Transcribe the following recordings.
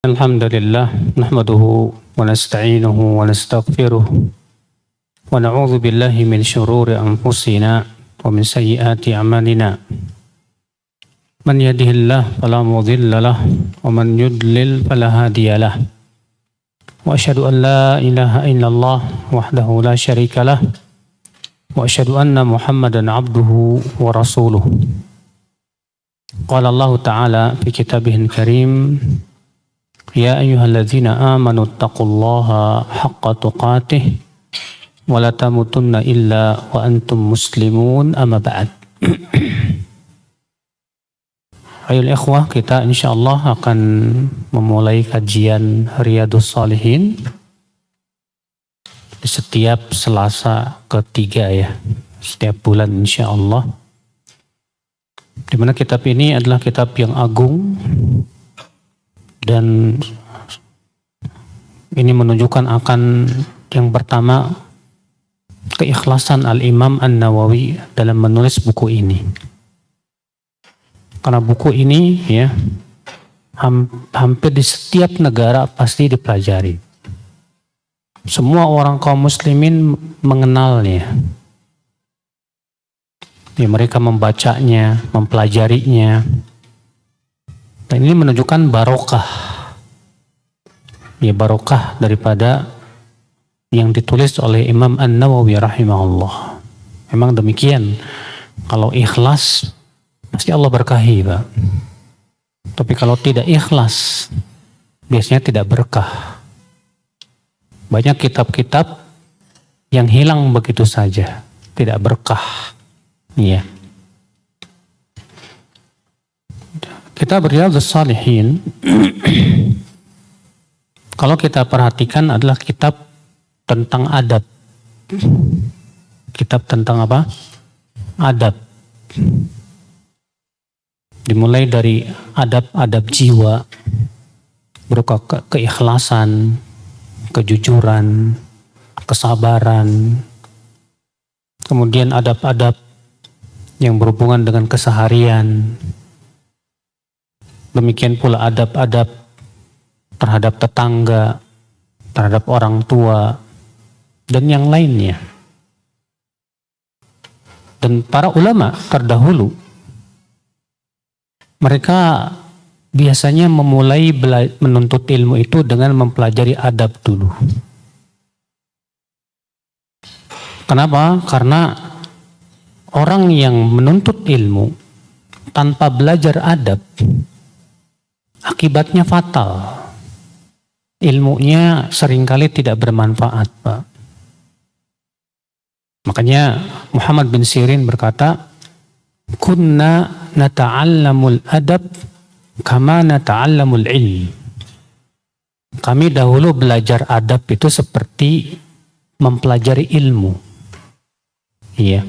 الحمد لله نحمده ونستعينه ونستغفره ونعوذ بالله من شرور أنفسنا ومن سيئات أعمالنا من يهده الله فلا مضل له ومن يضلل فلا هادي له وأشهد أن لا إله إلا الله وحده لا شريك له وأشهد أن محمدا عبده ورسوله قال الله تعالى في كتابه الكريم يا أيها الذين آمنوا اتقوا الله حق تقاته ولا تموتن إلا وأنتم مسلمون أما بعد. Ayol ikhwah, kita insyaallah akan memulai kajian Riyadhus Shalihin di setiap Selasa ketiga ya, setiap bulan insyaallah. Di mana kitab ini adalah kitab yang agung dan ini menunjukkan akan yang pertama keikhlasan Al-Imam An-Nawawi dalam menulis buku ini. Karena buku ini ya hampir di setiap negara pasti dipelajari. Semua orang kaum muslimin mengenalnya. Ya, mereka membacanya, mempelajarinya. Dan ini menunjukkan barokah. Ya, barokah daripada yang ditulis oleh Imam An-Nawawi rahimahullah. Memang demikian. Kalau ikhlas pasti Allah berkahi, Pak. Tapi kalau tidak ikhlas biasanya tidak berkah. Banyak kitab-kitab yang hilang begitu saja, tidak berkah. Iya. Kitab Riyadhus Shalihin kalau kita perhatikan adalah kitab tentang adab. Kitab tentang apa? Adab. Dimulai dari adab-adab jiwa, berupa keikhlasan, kejujuran, kesabaran. Kemudian adab-adab yang berhubungan dengan keseharian. Demikian pula adab-adab terhadap tetangga, terhadap orang tua, dan yang lainnya. Dan para ulama terdahulu mereka biasanya memulai menuntut ilmu itu dengan mempelajari adab dulu. Kenapa? Karena orang yang menuntut ilmu tanpa belajar adab, akibatnya fatal. Ilmunya seringkali tidak bermanfaat, Pak. Makanya Muhammad bin Sirin berkata, kunna nata'allamul adab kama nata'allamul ilm. Kami dahulu belajar adab itu seperti mempelajari ilmu. Iya.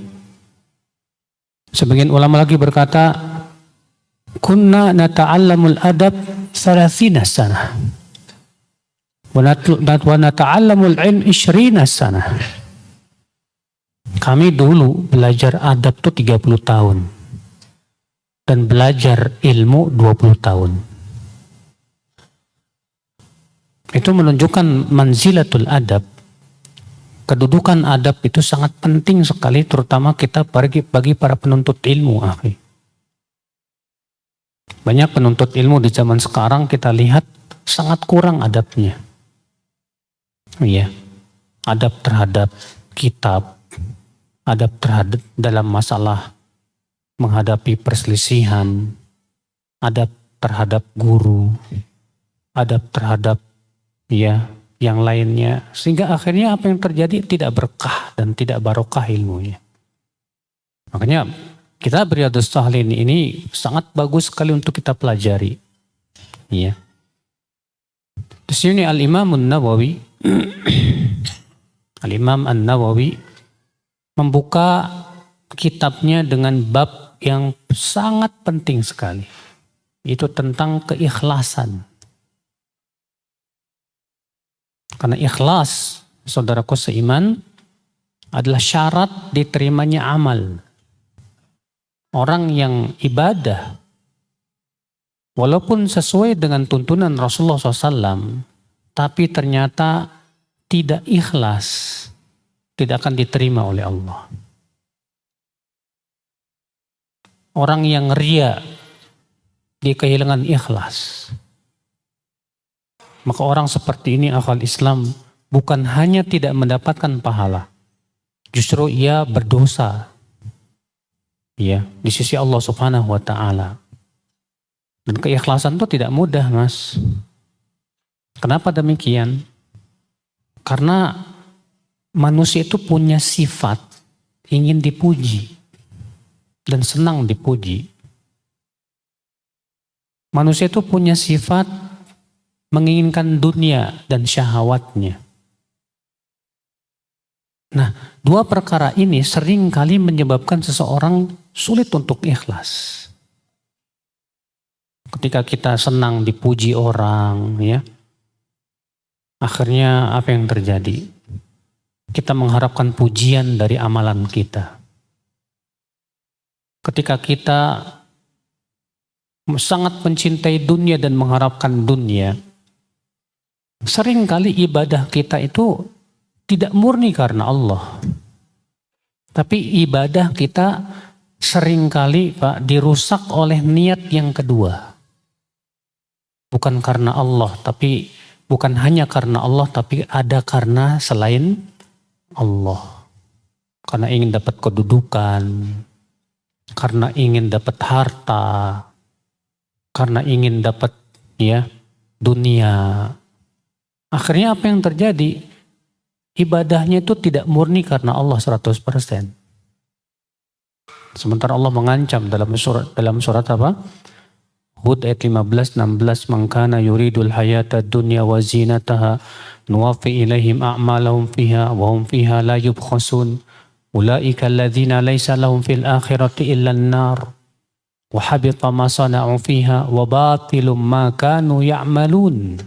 Sebagian ulama lagi berkata, kunna nata'allamul adab 30 sana. Wa nata'allamul ilm 20 sana. Kami dulu belajar adab itu 30 tahun. Dan belajar ilmu 20 tahun. Itu menunjukkan manzilatul adab. Kedudukan adab itu sangat penting sekali, terutama kita bagi para penuntut ilmu. Banyak penuntut ilmu di zaman sekarang kita lihat sangat kurang adabnya. Iya, adab terhadap kitab, adab terhadap dalam masalah menghadapi perselisihan, adab terhadap guru, adab terhadap ya yang lainnya, sehingga akhirnya apa yang terjadi tidak berkah dan tidak barokah ilmunya. Makanya kita Riyadhus Shalihin ini sangat bagus sekali untuk kita pelajari. Ya. Di sini Al-Imam An-Nawawi Al-Imam An-Nawawi membuka kitabnya dengan bab yang sangat penting sekali. Itu tentang keikhlasan. Karena ikhlas, saudaraku seiman, adalah syarat diterimanya amal. Orang yang ibadah walaupun sesuai dengan tuntunan Rasulullah SAW, tapi ternyata tidak ikhlas, tidak akan diterima oleh Allah. Orang yang ria, dia kehilangan ikhlas. Maka orang seperti ini akal Islam bukan hanya tidak mendapatkan pahala, justru ia berdosa. Ya, di sisi Allah Subhanahu wa taala. Dan keikhlasan itu tidak mudah, Mas. Kenapa demikian? Karena manusia itu punya sifat ingin dipuji dan senang dipuji. Manusia itu punya sifat menginginkan dunia dan syahwatnya. Nah, dua perkara ini sering kali menyebabkan seseorang sulit untuk ikhlas. Ketika kita senang dipuji orang, ya, akhirnya apa yang terjadi? Kita mengharapkan pujian dari amalan kita. Ketika kita sangat mencintai dunia dan mengharapkan dunia, seringkali ibadah kita itu tidak murni karena Allah. Tapi ibadah kita seringkali, Pak, dirusak oleh niat yang kedua. Bukan karena Allah, tapi bukan hanya karena Allah, tapi ada karena selain Allah. Karena ingin dapat kedudukan, karena ingin dapat harta, karena ingin dapat dunia. Akhirnya apa yang terjadi? Ibadahnya itu tidak murni karena Allah 100%. Sementara Allah mengancam dalam surat apa? Hud ayat 15-16, "Man kana yuridul hayata dunya wa zinataha nuwaffi ilaihim a'malahum fiha wa hum fiha la yubkhasun. Ulaika alladzina laysa lahum fil akhirati illa an-nar wa habita ma sana'u fiha wa batilum ma kanu ya'malun."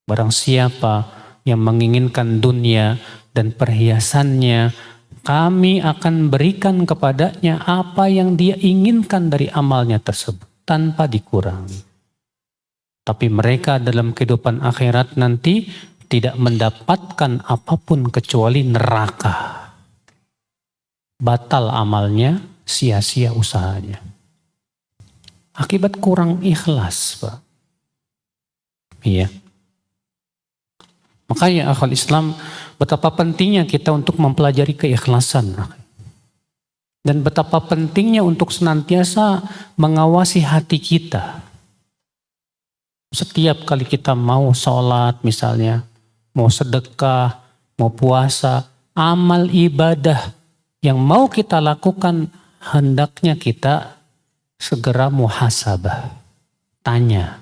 Barang siapa yang menginginkan dunia dan perhiasannya, kami akan berikan kepadanya apa yang dia inginkan dari amalnya tersebut tanpa dikurangi. Tapi mereka dalam kehidupan akhirat nanti tidak mendapatkan apapun kecuali neraka. Batal amalnya, sia-sia usahanya. Akibat kurang ikhlas, Pak. Iya. Makanya akal Islam, betapa pentingnya kita untuk mempelajari keikhlasan. Dan betapa pentingnya untuk senantiasa mengawasi hati kita. Setiap kali kita mau sholat misalnya, mau sedekah, mau puasa, amal ibadah yang mau kita lakukan, hendaknya kita segera muhasabah. Tanya,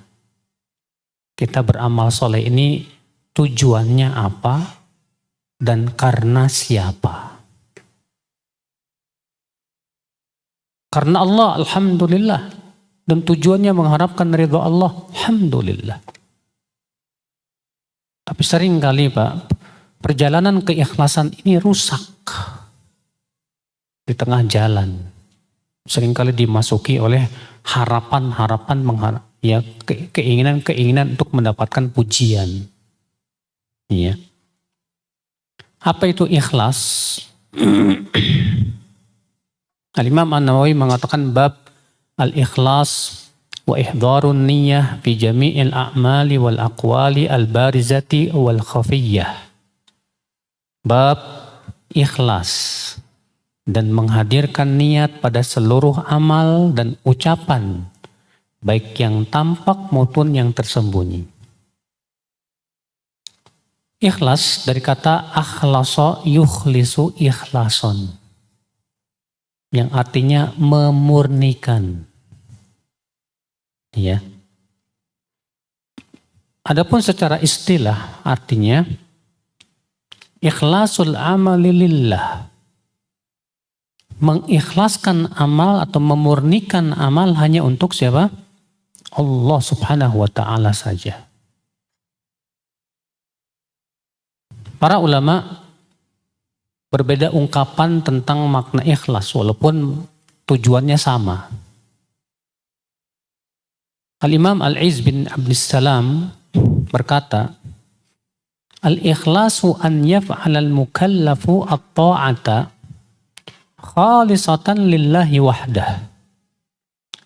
kita beramal soleh ini tujuannya apa dan karena siapa? Karena Allah, alhamdulillah. Dan tujuannya mengharapkan ridha Allah, alhamdulillah. Tapi sering kali, Pak, perjalanan keikhlasan ini rusak di tengah jalan. Seringkali dimasuki oleh harapan-harapan, keinginan-keinginan untuk mendapatkan pujian. Iya. Apa itu ikhlas? Al-Imam An-Nawawi mengatakan bab al-ikhlas wa ihdharun niyyah fi jami'il a'mali wal aqwali al-barizati wal khafiyyah. Bab ikhlas dan menghadirkan niat pada seluruh amal dan ucapan, baik yang tampak maupun yang tersembunyi. Ikhlas dari kata akhlasa yukhlisu ikhlason, yang artinya memurnikan. Ya. Adapun secara istilah artinya ikhlasul amali lillah. Mengikhlaskan amal atau memurnikan amal hanya untuk siapa? Allah Subhanahu wa taala saja. Para ulama berbeda ungkapan tentang makna ikhlas walaupun tujuannya sama. Al-Imam Al-Izz bin Abdissalam berkata, al-ikhlasu an yaf'alal mukallafu at-ta'ata khalisatan lillahi wahdah.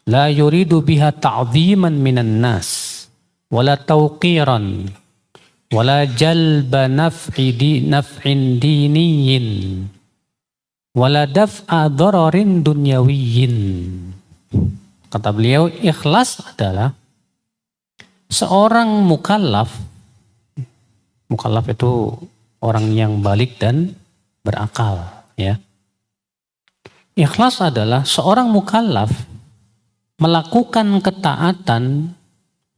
La yuridu biha ta'ziman minan nas, wala tawqiran, wala jalba naf'in diniyin, wala daf'a dararin dunyawiyyin. Kata beliau, ikhlas adalah seorang mukallaf itu orang yang balik dan berakal, ya. Ikhlas adalah seorang mukallaf melakukan ketaatan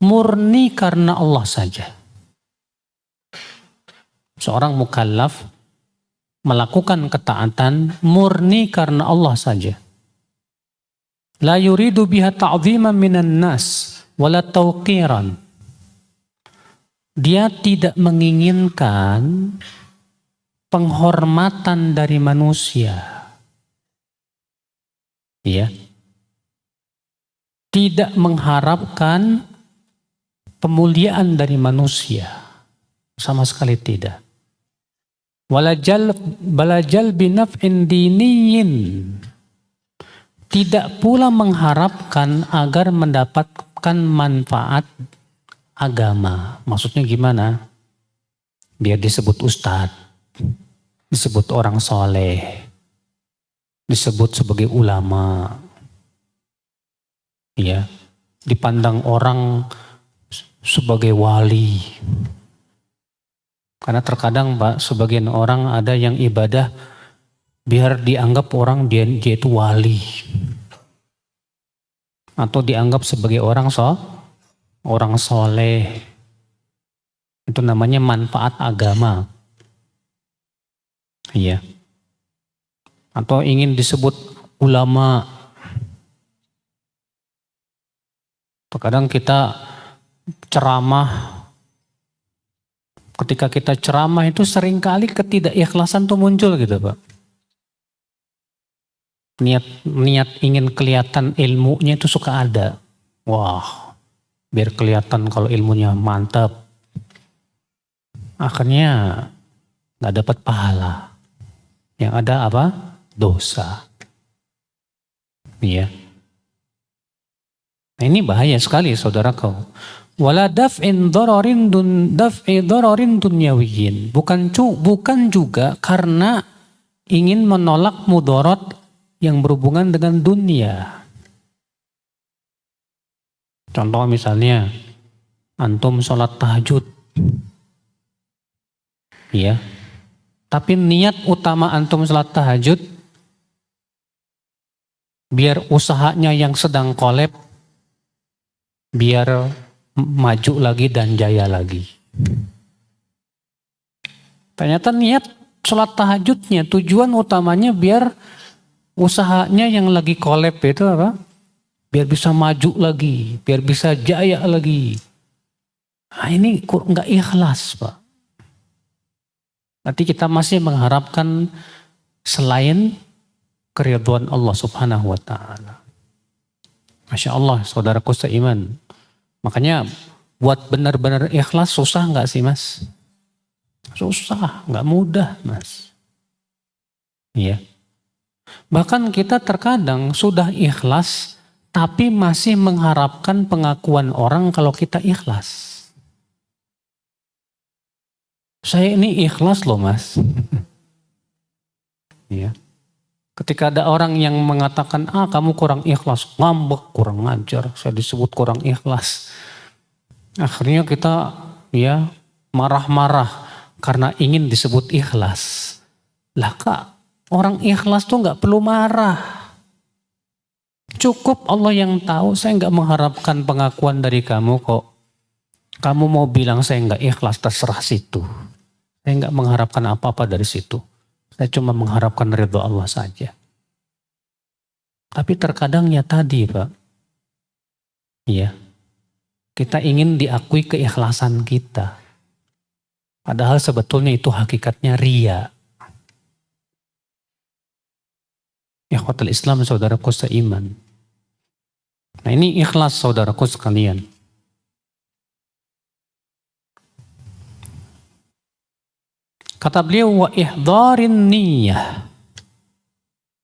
murni karena Allah saja. Seorang mukallaf melakukan ketaatan murni karena Allah saja. La yuridu biha ta'ziman minan nas wala tawqiran. Dia tidak menginginkan penghormatan dari manusia. Ya. Tidak mengharapkan pemuliaan dari manusia. Sama sekali tidak. Balajal binaf'in diniyin. Tidak pula mengharapkan agar mendapatkan manfaat agama. Maksudnya gimana? Biar disebut ustadz, disebut orang soleh, disebut sebagai ulama, ya, dipandang orang sebagai wali. Karena terkadang Pak, sebagian orang ada yang ibadah biar dianggap orang dia itu wali, atau dianggap sebagai orang soleh. Itu namanya manfaat agama, iya. Atau ingin disebut ulama. Terkadang kita ceramah, ketika kita ceramah itu seringkali ketidakikhlasan tuh muncul gitu Pak. Niat ingin kelihatan ilmunya itu suka ada. Wah, biar kelihatan kalau ilmunya mantap. Akhirnya gak dapat pahala. Yang ada apa? Dosa. Iya. Nah, ini bahaya sekali saudaraku. Wala daf'i dararin dunyawiyyin. Bukan juga karena ingin menolak mudarat yang berhubungan dengan dunia. Contoh misalnya, antum sholat tahajud, ya. Tapi niat utama antum sholat tahajud, biar usahanya yang sedang kolab, biar maju lagi dan jaya lagi. Ternyata niat sholat tahajudnya, tujuan utamanya biar usahanya yang lagi kolab itu apa? Biar bisa maju lagi, biar bisa jaya lagi. Nah, ini nggak ikhlas Pak. Nanti kita masih mengharapkan selain keridhaan Allah Subhanahu wa Ta'ala. Masya Allah, saudaraku seiman. Makanya buat benar-benar ikhlas susah nggak sih Mas? Susah, nggak mudah Mas. Iya. Bahkan kita terkadang sudah ikhlas, tapi masih mengharapkan pengakuan orang kalau kita ikhlas. Saya ini ikhlas loh Mas. Ya. Ketika ada orang yang mengatakan, kamu kurang ikhlas, ngambek, kurang ngajar, saya disebut kurang ikhlas. Akhirnya kita ya marah-marah karena ingin disebut ikhlas. Lah Kak, orang ikhlas tuh gak perlu marah. Cukup Allah yang tahu, saya gak mengharapkan pengakuan dari kamu kok. Kamu mau bilang saya gak ikhlas, terserah situ. Saya gak mengharapkan apa-apa dari situ. Saya cuma mengharapkan ridha Allah saja. Tapi terkadang ya tadi Pak. Iya. Kita ingin diakui keikhlasan kita. Padahal sebetulnya itu hakikatnya riya. Ikhwatul Islam, saudaraku seiman. Nah ini ikhlas saudaraku sekalian. Kata beliau wa ihdharin niyah,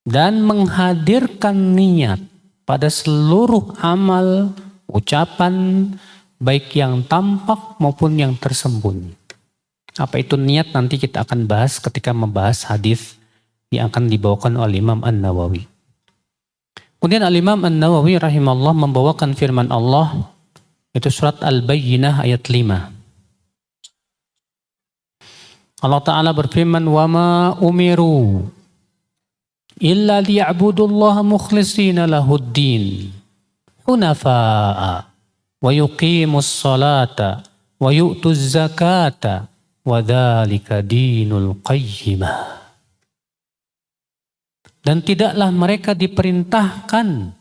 dan menghadirkan niat pada seluruh amal, ucapan, baik yang tampak maupun yang tersembunyi. Apa itu niat nanti kita akan bahas ketika membahas hadis yang akan dibawakan oleh Imam An-Nawawi. Kemudian Al-Imam An-Nawawi rahimahullah membawakan firman Allah, itu surat Al-Bayyinah ayat 5. Allah Ta'ala berfirman, وَمَا أُمِرُوا إِلَّا لِيَعْبُدُوا اللَّهَ مُخْلِصِينَ لَهُ الدِّينَ حُنَفَاءَ وَيُقِيمُوا الصَّلَاةَ وَيُؤْتُوا الزَّكَاةَ وَذَلِكَ دِينُ الْقَيِّمَةِ. Dan tidaklah mereka diperintahkan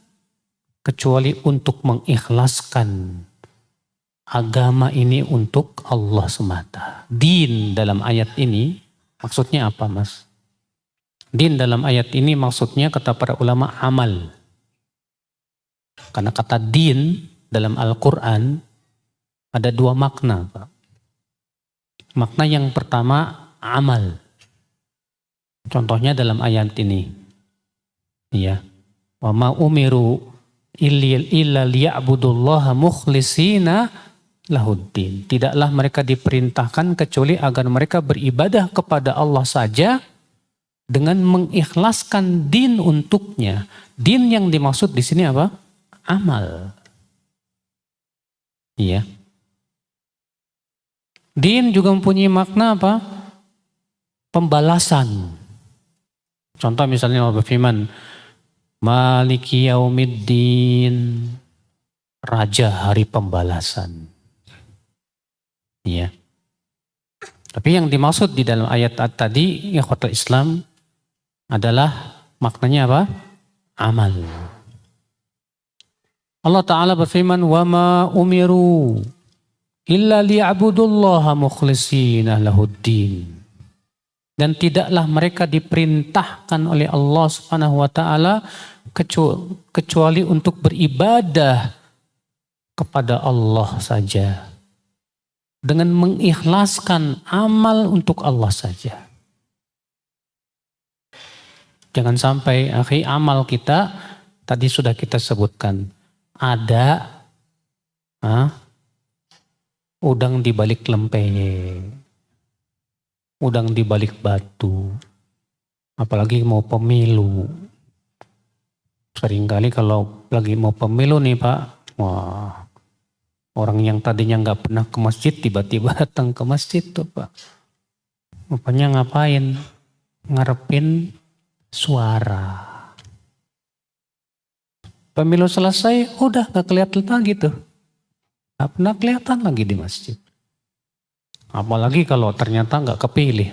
kecuali untuk mengikhlaskan agama ini untuk Allah semata. Din dalam ayat ini maksudnya apa, Mas? Din dalam ayat ini maksudnya kata para ulama amal. Karena kata din dalam Al-Quran ada dua makna, Pak. Makna yang pertama amal. Contohnya dalam ayat ini. Ya. Wa ma umiru illa liya'budullaha mukhlishina lahuddin. Tidaklah mereka diperintahkan kecuali agar mereka beribadah kepada Allah saja dengan mengikhlaskan din untuknya. Din yang dimaksud di sini apa? Amal. Iya. Din juga mempunyai makna apa? Pembalasan. Contoh misalnya Allah berfirman, Maliki yaumiddin, Raja hari pembalasan. Ya. Tapi yang dimaksud di dalam ayat tadi, ikhwatul Islam, adalah maknanya apa? Amal. Allah Ta'ala berfirman, وَمَا أُمِرُوا إِلَّا لِيَعْبُدُوا اللَّهَ مُخْلِصِينَ لَهُ الدِّينَ. Dan tidaklah mereka diperintahkan oleh Allah Subhanahu wa Ta'ala kecuali untuk beribadah kepada Allah saja, dengan mengikhlaskan amal untuk Allah saja. Jangan sampai amal kita tadi sudah kita sebutkan ada udang di balik lempeng, udang di balik batu, apalagi mau pemilu. Seringkali kalau lagi mau pemilu nih Pak, wah, orang yang tadinya nggak pernah ke masjid tiba-tiba datang ke masjid tuh Pak. Rupanya ngapain? Ngarepin suara. Pemilu selesai, udah gak kelihatan lagi tuh. Gak pernah kelihatan lagi di masjid. Apalagi kalau ternyata gak kepilih.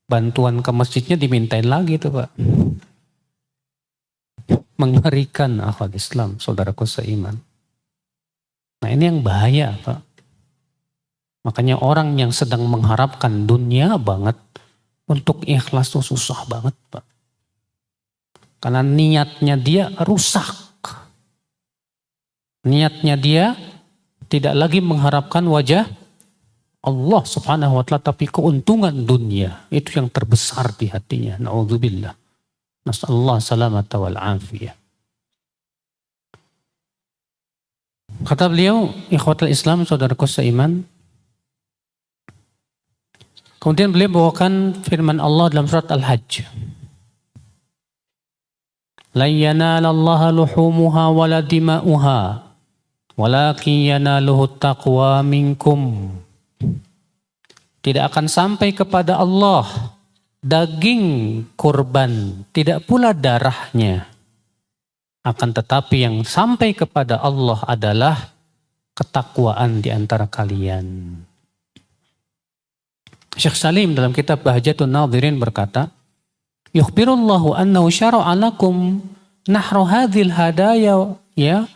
Bantuan ke masjidnya dimintain lagi tuh Pak. Mengerikan akal Islam, saudaraku seiman. Nah ini yang bahaya Pak. Makanya orang yang sedang mengharapkan dunia banget, untuk ikhlas tuh susah banget Pak. Karena niatnya dia rusak. Niatnya dia tidak lagi mengharapkan wajah Allah Subhanahu wa Ta'ala, tapi keuntungan dunia. Itu yang terbesar di hatinya. Na'udzubillah. Nas'alullah salamata wal afiyah. Kata beliau, ikhwatul Islam, saudaraku seiman. Kemudian beliau bawakan firman Allah dalam surat Al-Hajj. La yanalallaha luhumuha wala dima'uha walakin yanaluhu taqwa minkum. Tidak akan sampai kepada Allah daging kurban, tidak pula darahnya. Akan tetapi yang sampai kepada Allah adalah ketakwaan di antara kalian. Syekh Salim dalam kitab Bahjatun Nadhirin berkata, yukhbirullahu annahu syara'a lakum nahru hadhil hadaya ya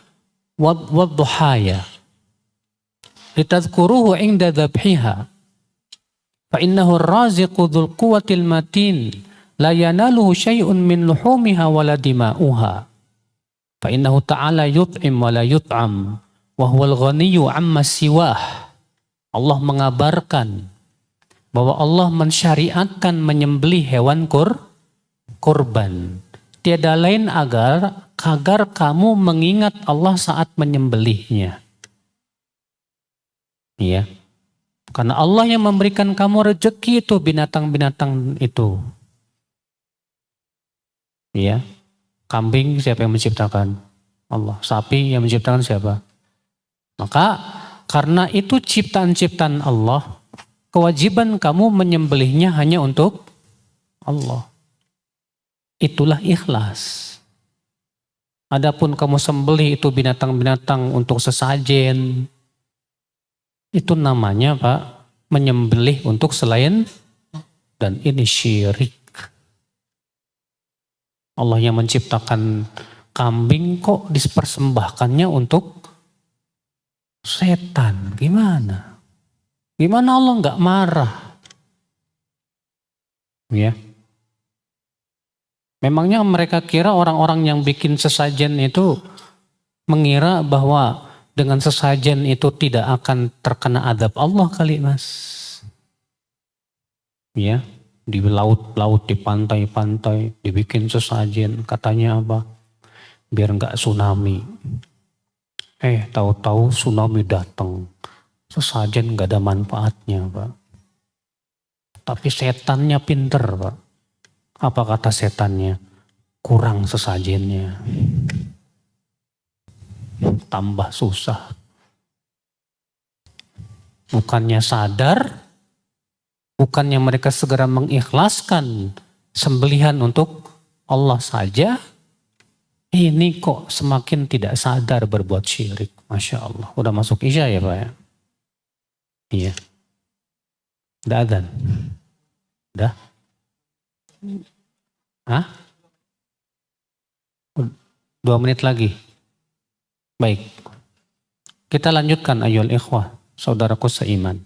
wadduhaya litadhkuruhu inda dhabhiha fa innahu ar-raziqu dzul quwwatil matin la yanaluhu syai'un min luhumiha wala dima'uha Fa innahu ta'ala yut'im wa la yut'am wa huwal ghaniyyu 'amma siwah. Allah mengabarkan bahwa Allah mensyariatkan menyembelih hewan kurban. Tiada lain agar kamu mengingat Allah saat menyembelihnya. Ya. Karena Allah yang memberikan kamu rezeki itu binatang-binatang itu. Ya. Kambing siapa yang menciptakan? Allah. Sapi yang menciptakan siapa? Maka karena itu ciptaan-ciptaan Allah, kewajiban kamu menyembelihnya hanya untuk Allah. Itulah ikhlas. Adapun kamu sembelih itu binatang-binatang untuk sesajen, itu namanya Pak, menyembelih untuk selain, dan ini syirik. Allah yang menciptakan kambing kok dipersembahkannya untuk setan, gimana? Gimana Allah nggak marah? Ya. Memangnya mereka kira orang-orang yang bikin sesajen itu mengira bahwa dengan sesajen itu tidak akan terkena adab Allah kali, Mas? Ya, di laut-laut, di pantai-pantai dibikin sesajen, katanya apa? Biar nggak tsunami. Tahu-tahu tsunami datang. Sesajen nggak ada manfaatnya, Pak. Tapi setannya pinter, Pak. Apa kata setannya? Kurang sesajennya. Tambah susah. Bukannya sadar, bukannya mereka segera mengikhlaskan sembelihan untuk Allah saja, ini kok semakin tidak sadar berbuat syirik. Masya Allah. Udah masuk isya ya Pak ya? Iya. Udah adzan? Udah? Hah? 2 menit lagi. Baik. Kita lanjutkan ayyuhal ikhwah, saudaraku seiman.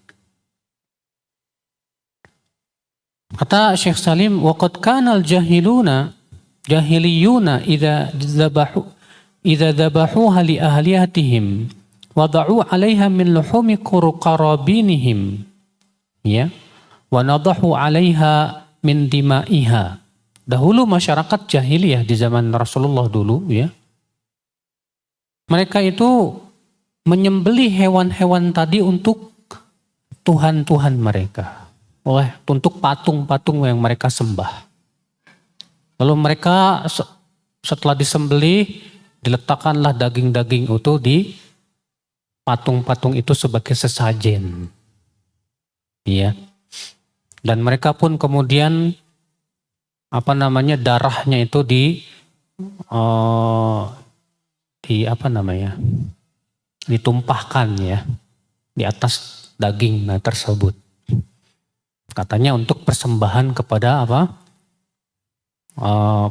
Kata Syekh Salim, waqad kana al-jahiluna idza dhabahuha li ahliyatihim wada'u 'alaiha min luhumi qarabinihim, ya, wa nadahu 'alaiha min dima'iha. Dahulu masyarakat jahiliyah di zaman Rasulullah dulu, ya, mereka itu menyembelih hewan-hewan tadi untuk Tuhan-Tuhan mereka, untuk patung-patung yang mereka sembah. Lalu mereka setelah disembelih, diletakkanlah daging-daging itu di patung-patung itu sebagai sesajen. Ya. Dan mereka pun kemudian darahnya itu ditumpahkan ya di atas daging tersebut. Katanya untuk persembahan kepada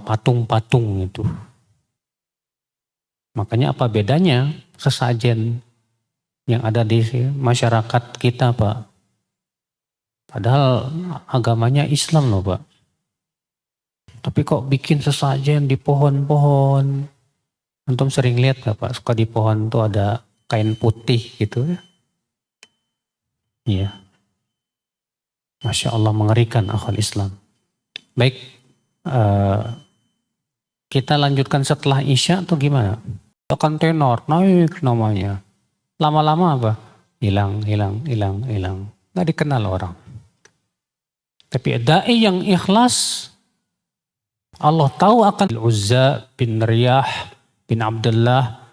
patung-patung itu. Makanya apa bedanya sesajen yang ada di masyarakat kita, Pak? Padahal agamanya Islam loh, Pak. Tapi kok bikin sesajen di pohon-pohon? Antum sering lihat gak Pak? Suka di pohon tuh ada kain putih gitu ya. Iya. Masya Allah, mengerikan akal Islam. Baik. Kita lanjutkan setelah Isya atau gimana? Tekan tenor, naik namanya. Lama-lama apa? Hilang. Nggak dikenal orang. Tapi da'i yang ikhlas, Allah tahu akan Al-Uzza bin Riyah bin Abdullah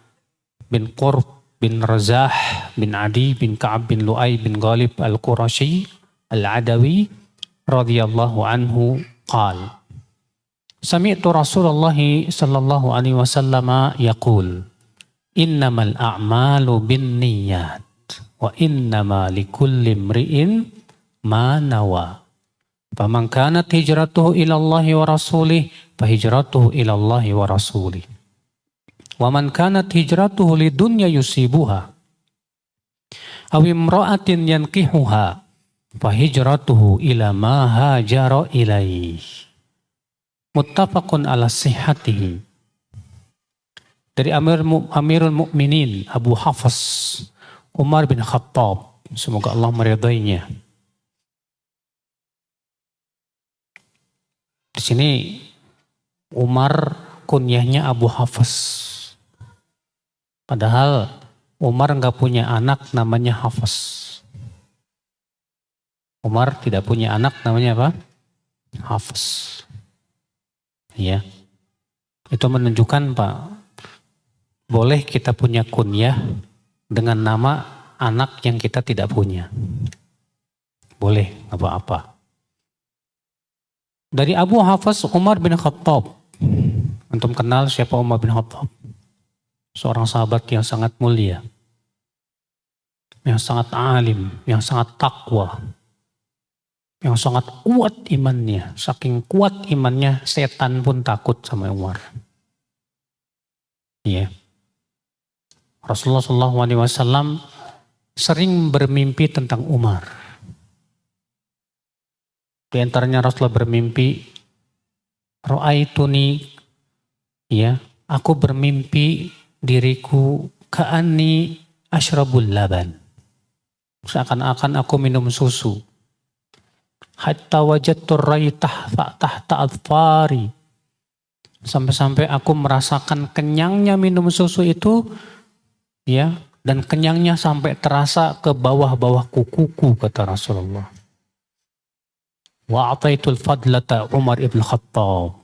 bin Qurb bin Razah bin Adi bin Ka'ab bin Lu'ay bin Ghalib Al-Qurashi Al-Adawi radhiyallahu anhu qal Sami'tu Rasulullah sallallahu alaihi wasallam yaqul innamal a'malu binniyat wa innama likulli imri'in ma nawa. Faman kanat hijratuhu ila Allah wa rasulih fahijratuhu ila Allah wa rasulih. Wa man kanat hijratuhu lidunya yusibuha aw imra'atin yankihuha fahijratuhu ila ma hajara ilaih. Muttafaqun ala sihhatihi. Dari Amirul Mukminin Abu Hafs Umar bin Khattab, semoga Allah meridainya. Di sini Umar kunyahnya Abu Hafs. Padahal Umar nggak punya anak namanya Hafs. Umar tidak punya anak namanya apa? Hafs. Ya. Itu menunjukkan Pak, boleh kita punya kunyah dengan nama anak yang kita tidak punya. Boleh, apa-apa. Dari Abu Hafs Umar bin Khattab. Antum kenal siapa Umar bin Khattab? Seorang sahabat yang sangat mulia. Yang sangat alim, yang sangat takwa. Yang sangat kuat imannya. Saking kuat imannya, setan pun takut sama Umar. Iya. Rasulullah SAW sering bermimpi tentang Umar. Di antaranya Rasulullah bermimpi, Ra'aituni, ya, aku bermimpi diriku ka'anni ashrabul laban. Seakan-akan aku minum susu. Hatta wajadtu raytah tahta adfari. Sampai-sampai aku merasakan kenyangnya minum susu itu, ya, dan kenyangnya sampai terasa ke bawah-bawah kukuku, kata Rasulullah. Wa ataitul fadlata Umar ibn Khattab.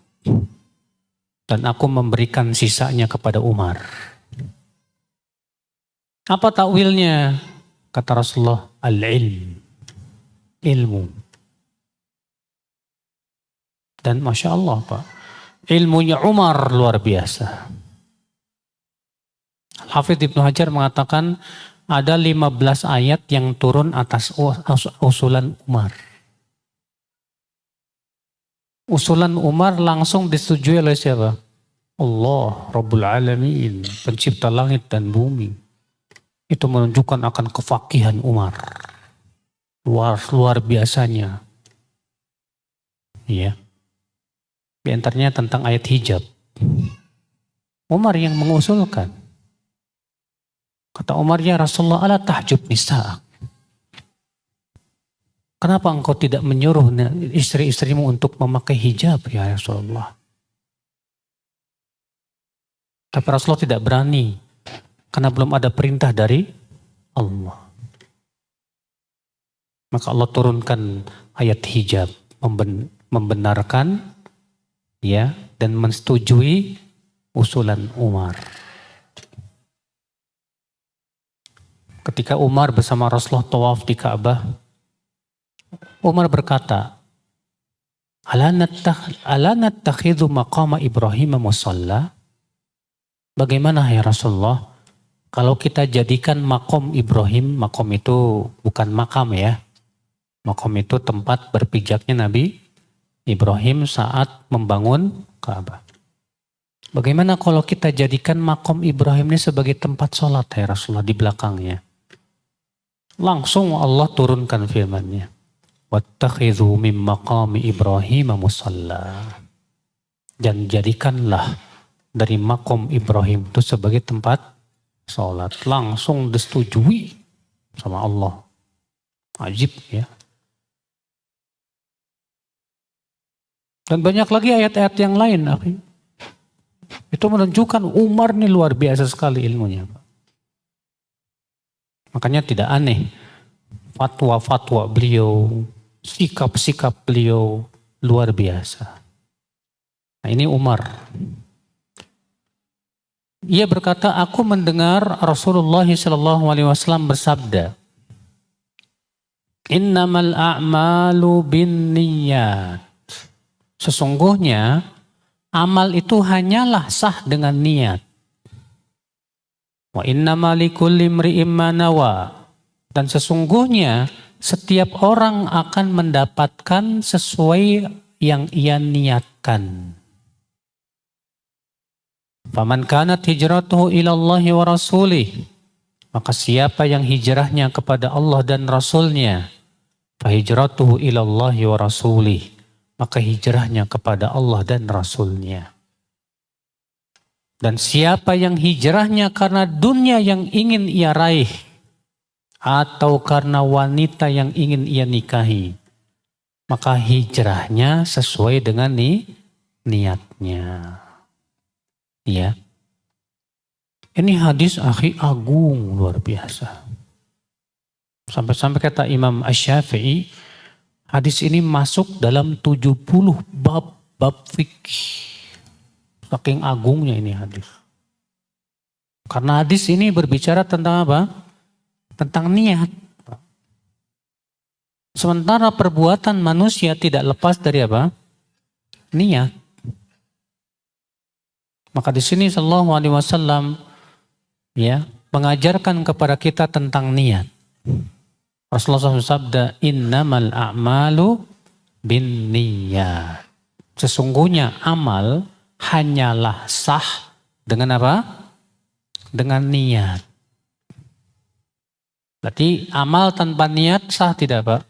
Dan aku memberikan sisanya kepada Umar. Apa takwilnya? Kata Rasulullah, al-ilm. Ilmu. Dan Masya Allah Pak, ilmunya Umar luar biasa. Hafidz Ibnu Hajar mengatakan ada 15 ayat yang turun atas usulan Umar. Usulan Umar langsung disetujui oleh siapa? Allah, Rabbul Alamin, pencipta langit dan bumi. Itu menunjukkan akan kefakihan Umar. Luar biasanya. Iya. Di antaranya tentang ayat hijab. Umar yang mengusulkan. Kata Umar, ya Rasulullah, ala tahjub nisa'. Kenapa engkau tidak menyuruh istri-istrimu untuk memakai hijab ya Rasulullah? Tapi Rasulullah tidak berani. Karena belum ada perintah dari Allah. Maka Allah turunkan ayat hijab. Membenarkan, ya, dan mensetujui usulan Umar. Ketika Umar bersama Rasulullah tawaf di Ka'bah, Umar berkata, ala nattakhidhu maqama Ibrahim musalla? Bagaimana ya Rasulullah, kalau kita jadikan makom Ibrahim, makom itu bukan makam ya. Makom itu tempat berpijaknya Nabi Ibrahim saat membangun Ka'bah. Bagaimana kalau kita jadikan makom Ibrahim ini sebagai tempat sholat ya Rasulullah di belakangnya? Langsung Allah turunkan firman-Nya. Wattakhidhu min maqami Ibrahim musalla. Dan jadikanlah dari makom Ibrahim itu sebagai tempat sholat. Langsung disetujui sama Allah. Ajib ya. Dan banyak lagi ayat-ayat yang lain. Itu menunjukkan Umar ini luar biasa sekali ilmunya. Makanya tidak aneh. Fatwa-fatwa beliau, sikap-sikap beliau luar biasa. Nah ini Umar. Ia berkata, aku mendengar Rasulullah SAW bersabda, Innamal a'malu bin niyyat. Sesungguhnya amal itu hanyalah sah dengan niat. Wa innama likulli imri'in ma nawa. Dan sesungguhnya setiap orang akan mendapatkan sesuai yang ia niatkan. Faman kanat hijratuhu ilallahi wa rasulih. Maka siapa yang hijrahnya kepada Allah dan Rasulnya, fa hijratuhu ilallahi wa rasulih. Maka hijrahnya kepada Allah dan Rasulnya. Dan siapa yang hijrahnya karena dunia yang ingin ia raih atau karena wanita yang ingin ia nikahi, maka hijrahnya sesuai dengan niatnya. Ya. Ini hadis akhi agung luar biasa. Sampai-sampai kata Imam Asy-Syafi'i, hadis ini masuk dalam 70 bab fikih. Saking agungnya ini hadis. Karena hadis ini berbicara tentang apa? Tentang niat. Sementara perbuatan manusia tidak lepas dari apa? Niat. Maka di sini sallallahu alaihi wasallam ya mengajarkan kepada kita tentang niat. Rasulullah SAW sabda, innamal a'malu bin niyat. Sesungguhnya amal hanyalah sah dengan apa? Dengan niat. Berarti amal tanpa niat sah tidak Pak?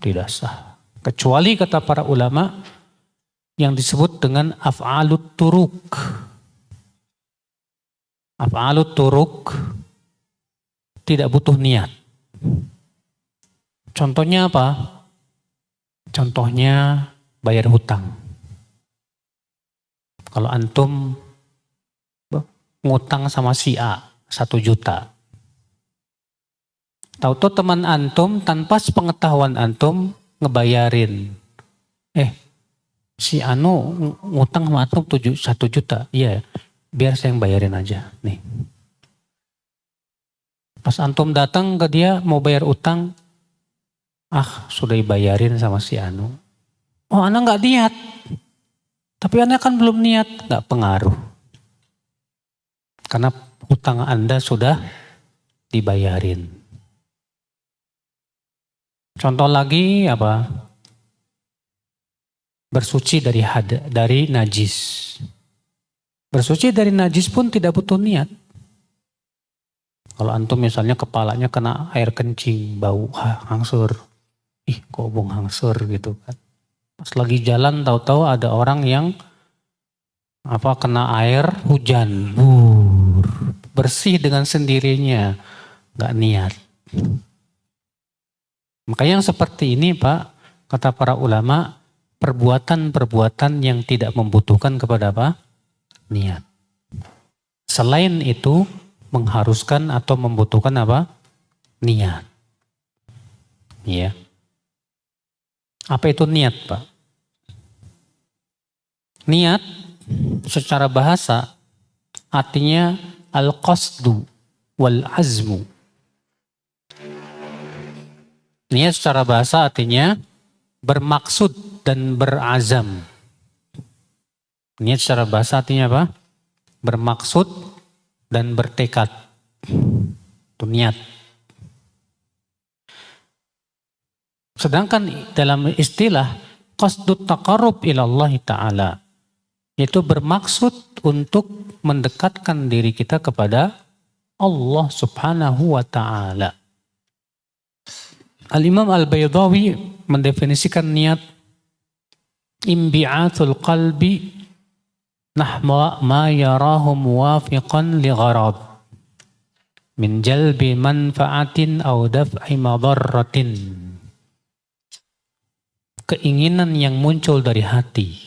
Tidak sah. Kecuali kata para ulama yang disebut dengan af'alut turuk. Af'alut turuk tidak butuh niat. Contohnya apa? Contohnya bayar hutang. Kalau antum ngutang sama si A 1 juta. Tahu-tahu teman antum tanpa sepengetahuan antum ngebayarin. Si Anu ngutang sama antum 1 juta. Iya, biar saya yang bayarin aja. Nih. Pas antum datang ke dia mau bayar utang, sudah dibayarin sama si Anu. Oh, Anda nggak niat. Tapi Anda kan belum niat, nggak pengaruh. Karena hutang Anda sudah dibayarin. Contoh lagi apa? Bersuci dari najis. Bersuci dari najis pun tidak butuh niat. Kalau antum misalnya kepalanya kena air kencing, bau hangsur. Kok bau hangsur gitu kan. Pas lagi jalan tahu-tahu ada orang yang kena air hujan. Bersih dengan sendirinya. Gak niat. Maka yang seperti ini Pak, kata para ulama, perbuatan-perbuatan yang tidak membutuhkan kepada apa? Niat. Selain itu, mengharuskan atau membutuhkan apa? Niat. Ya. Apa itu niat, Pak? Niat secara bahasa artinya al-qasdu wal azmu. Niat secara bahasa artinya bermaksud dan berazam. Niat secara bahasa artinya apa? Bermaksud dan bertekad. Itu niat. Sedangkan dalam istilah qasdut taqarrub ilallah ta'ala, yaitu bermaksud untuk mendekatkan diri kita kepada Allah subhanahu wa ta'ala. Al-Imam Al-Baydawi mendefinisikan niat imbi'atul qalbi nahwa ma yarahu muwafiqan li gharab min jalbi manfaatin aw daf'i madarratin. Keinginan yang muncul dari hati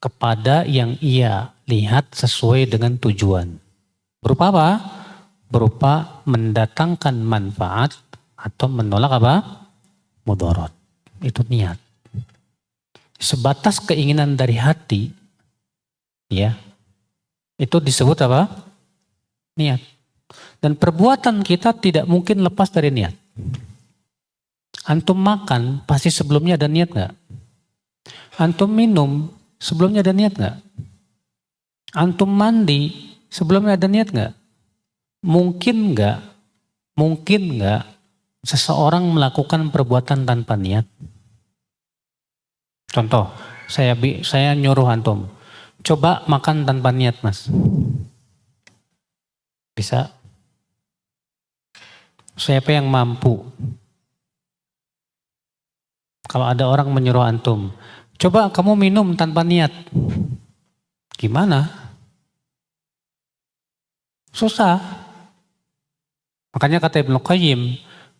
kepada yang ia lihat sesuai dengan tujuan. Berupa apa? Berupa mendatangkan manfaat atau menolak apa? Mudarat. Itu niat. Sebatas keinginan dari hati, ya, itu disebut apa? Niat. Dan perbuatan kita tidak mungkin lepas dari niat. Antum makan, pasti sebelumnya ada niat gak? Antum minum, sebelumnya ada niat gak? Antum mandi, sebelumnya ada niat gak? Mungkin gak seseorang melakukan perbuatan tanpa niat? Contoh, saya nyuruh antum, coba makan tanpa niat, Mas. Bisa? Siapa yang mampu? Kalau ada orang menyuruh antum, coba kamu minum tanpa niat. Gimana? Susah. Makanya kata Ibnu Qayyim,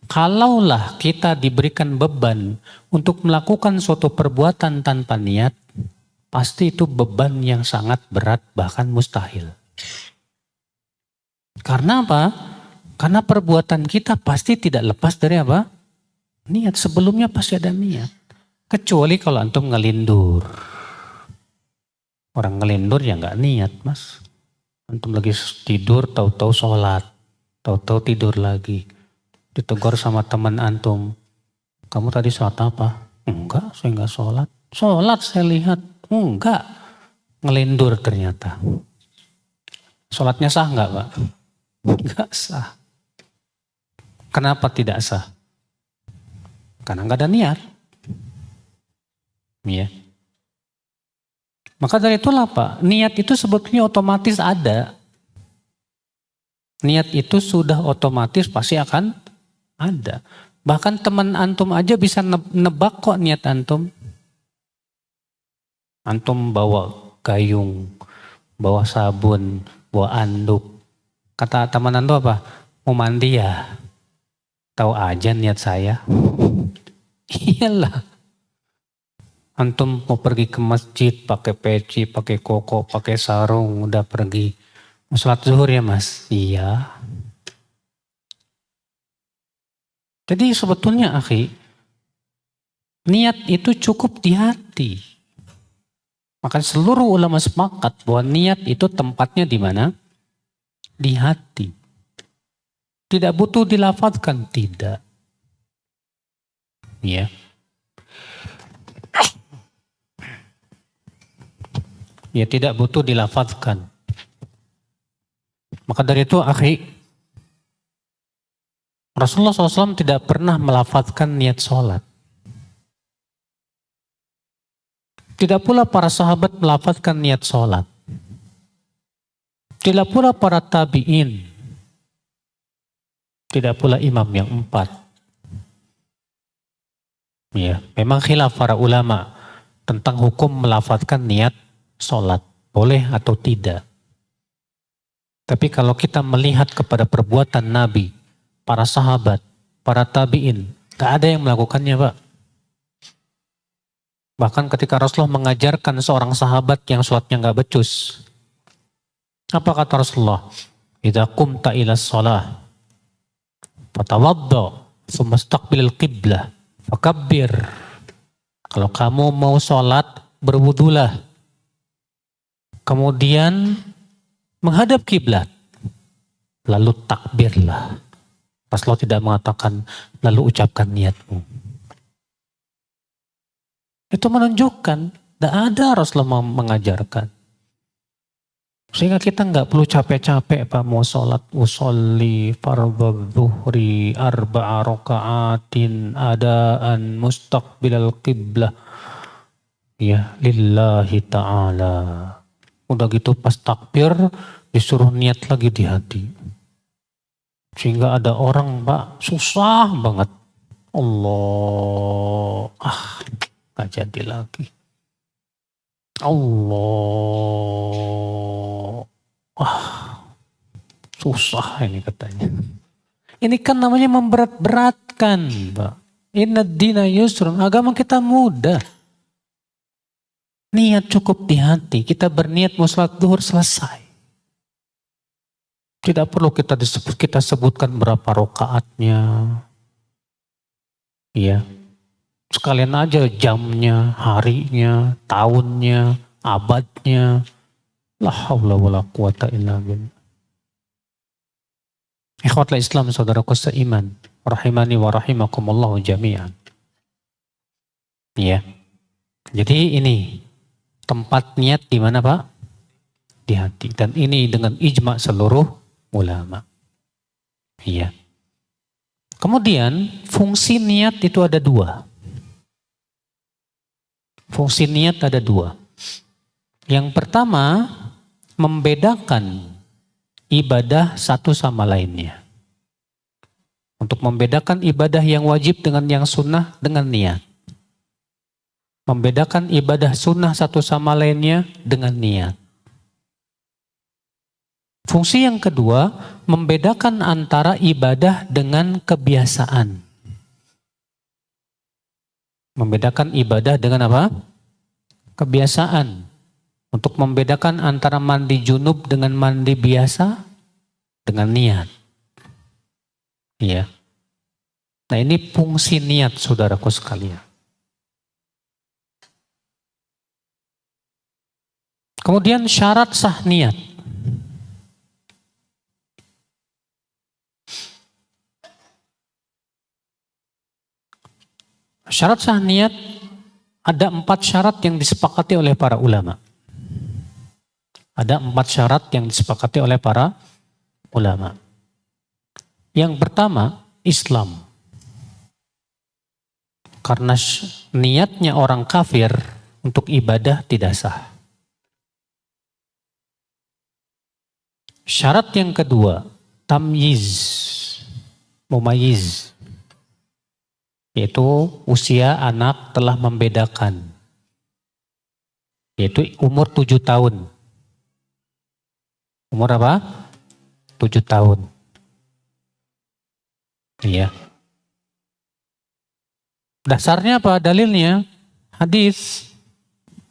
kalaulah kita diberikan beban untuk melakukan suatu perbuatan tanpa niat, pasti itu beban yang sangat berat, bahkan mustahil. Karena apa? Karena perbuatan kita pasti tidak lepas dari apa? Niat. Sebelumnya pasti ada niat. Kecuali kalau antum ngelindur. Orang ngelindur ya nggak niat, Mas. Antum lagi tidur, tahu-tahu sholat, tahu-tahu tidur lagi. Ditegur sama teman antum, kamu tadi sholat apa? Enggak, saya enggak sholat. Sholat saya lihat, enggak. Ngelindur ternyata. Sholatnya sah enggak, Pak? Enggak sah. Kenapa tidak sah? Karena enggak ada niat. Ya. Maka dari itulah Pak, niat itu sebetulnya otomatis ada. Niat itu sudah otomatis pasti akan ada. Bahkan teman antum aja bisa nebak kok niat antum. Antum bawa gayung, bawa sabun, bawa anduk. Kata teman antum apa? Mau mandi ya? Tahu aja niat saya. Iyalah. Antum mau pergi ke masjid pakai peci, pakai koko, pakai sarung, udah pergi. Mau sholat zuhur ya Mas? Iya. Jadi sebetulnya akhi, niat itu cukup di hati. Maka seluruh ulama sepakat bahwa niat itu tempatnya di mana? Di hati. Tidak butuh dilafadzkan, tidak. Ya. Ya tidak butuh dilafadzkan. Maka dari itu akhi, Rasulullah SAW tidak pernah melafadzkan niat sholat. Tidak pula para sahabat melafadzkan niat sholat. Tidak pula para tabi'in. Tidak pula imam yang 4. Ya, memang khilaf para ulama tentang hukum melafadzkan niat sholat. Boleh atau tidak. Tapi kalau kita melihat kepada perbuatan Nabi, para sahabat, para tabi'in, gak ada yang melakukannya Pak. Bahkan ketika Rasulullah mengajarkan seorang sahabat yang sholatnya gak becus. Apa kata Rasulullah? Idza qumta ila shalah fatawadda tsumma istaqbilil qiblah fakabbir. Kalau kamu mau sholat, berwudulah. Kemudian menghadap kiblat. Lalu takbirlah. Rasulullah tidak mengatakan lalu ucapkan niatmu. Itu menunjukkan tidak ada Rasulullah mengajarkan. Sehingga kita nggak perlu capek-capek Pak mau sholat usolli fardhu zuhri arba'a raka'atin adaan mustaqbilal qiblah ya lillahi ta'ala. Udah gitu pas takbir disuruh niat lagi di hati. Sehingga ada orang Pak susah banget. Allah gak jadi lagi. Allah susah ini katanya. Ini kan namanya memberat-beratkan Pak. Inna dina yusrun, agama kita mudah. Niat cukup di hati, kita berniat mau sholat zuhur selesai. Tidak perlu kita sebutkan berapa rakaatnya. Iya. Sekalian aja jamnya, harinya, tahunnya, abadnya. La haula wala quwata illa billah. Ikhwatul Islam, saudaraku seiman, rahimani wa rahimakumullah jami'an. Iya. Jadi ini tempat niat di mana Pak? Di hati. Dan ini dengan ijma seluruh ulama. Iya. Kemudian fungsi niat itu ada 2. Fungsi niat ada 2. Yang pertama, membedakan ibadah satu sama lainnya. Untuk membedakan ibadah yang wajib dengan yang sunnah dengan niat. Membedakan ibadah sunnah satu sama lainnya dengan niat. Fungsi yang kedua, membedakan antara ibadah dengan kebiasaan. Membedakan ibadah dengan apa? Kebiasaan. Untuk membedakan antara mandi junub dengan mandi biasa dengan niat. Ya. Nah, ini fungsi niat, saudaraku sekalian. Kemudian syarat sah niat. Syarat sah niat ada 4 syarat yang disepakati oleh para ulama. Ada 4 syarat yang disepakati oleh para ulama. Yang pertama, Islam. Karena niatnya orang kafir untuk ibadah tidak sah. Syarat yang kedua, tamyiz, mumayyiz. Yaitu usia anak telah membedakan. Yaitu umur 7 tahun. Umur apa? 7 tahun. Iya. Dasarnya apa? Dalilnya hadis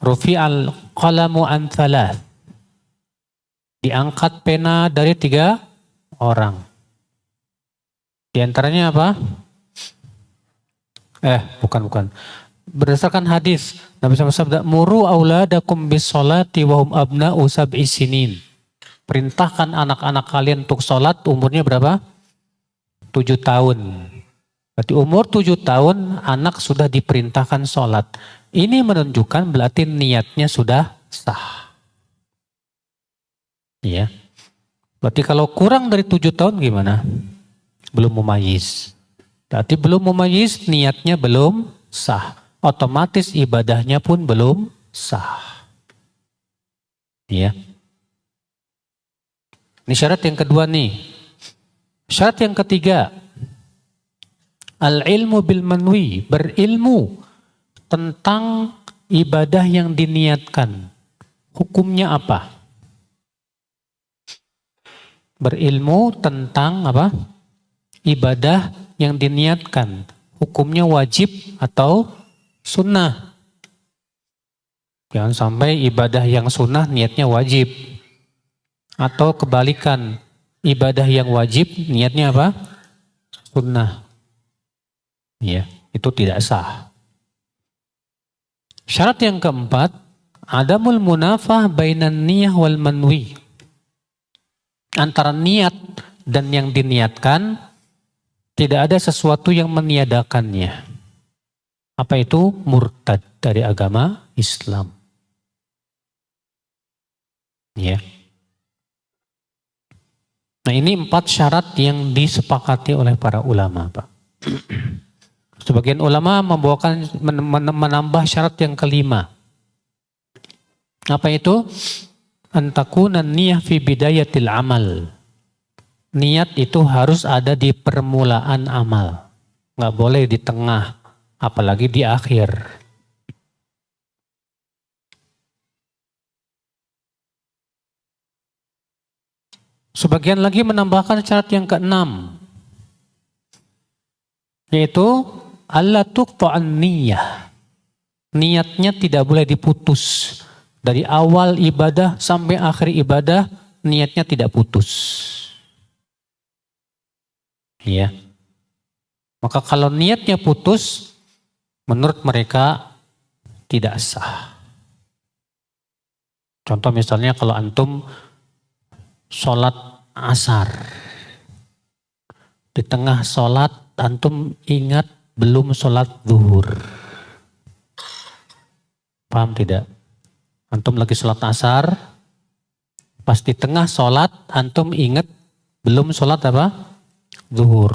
rufi'al qalamu an thalath. Diangkat pena dari 3 orang. Di antaranya apa? Bukan. Berdasarkan hadis Nabi SAW, muru auladakum bis sholati wa hum abna'u sab'i sinin. Perintahkan anak-anak kalian untuk sholat umurnya berapa? 7 tahun. Berarti umur 7 tahun anak sudah diperintahkan sholat. Ini menunjukkan berarti niatnya sudah sah. Ya. Berarti kalau kurang dari 7 tahun gimana? Belum mumayyiz. Berarti belum mumayyiz, niatnya belum sah. Otomatis ibadahnya pun belum sah. Ya. Ini syarat yang kedua nih. Syarat yang ketiga, al-ilmu bil manwi, berilmu tentang ibadah yang diniatkan. Hukumnya apa? Berilmu tentang apa? Ibadah yang diniatkan. Hukumnya wajib atau sunnah. Jangan sampai ibadah yang sunnah niatnya wajib. Atau kebalikan, ibadah yang wajib niatnya apa? Sunnah. Ya, itu tidak sah. Syarat yang keempat, adamul munafah bainan niyah wal manwi. Antara niat dan yang diniatkan tidak ada sesuatu yang meniadakannya. Apa itu? Murtad dari agama Islam. Ya. Nah, ini 4 syarat yang disepakati oleh para ulama, Pak. Sebagian ulama menambah syarat yang kelima. Apa itu? Antakunan niyah fi bidayatil amal. Niat itu harus ada di permulaan amal. Nggak boleh di tengah, apalagi di akhir. Sebagian lagi menambahkan syarat yang keenam. Yaitu alla tuqta'an niyah. Niatnya tidak boleh diputus. Dari awal ibadah sampai akhir ibadah, niatnya tidak putus. Ya. Maka kalau niatnya putus, menurut mereka tidak sah. Contoh misalnya kalau antum sholat asar. Di tengah sholat antum ingat belum sholat zuhur. Paham tidak? Antum lagi sholat asar, pas di tengah sholat antum ingat belum sholat apa? Zuhur.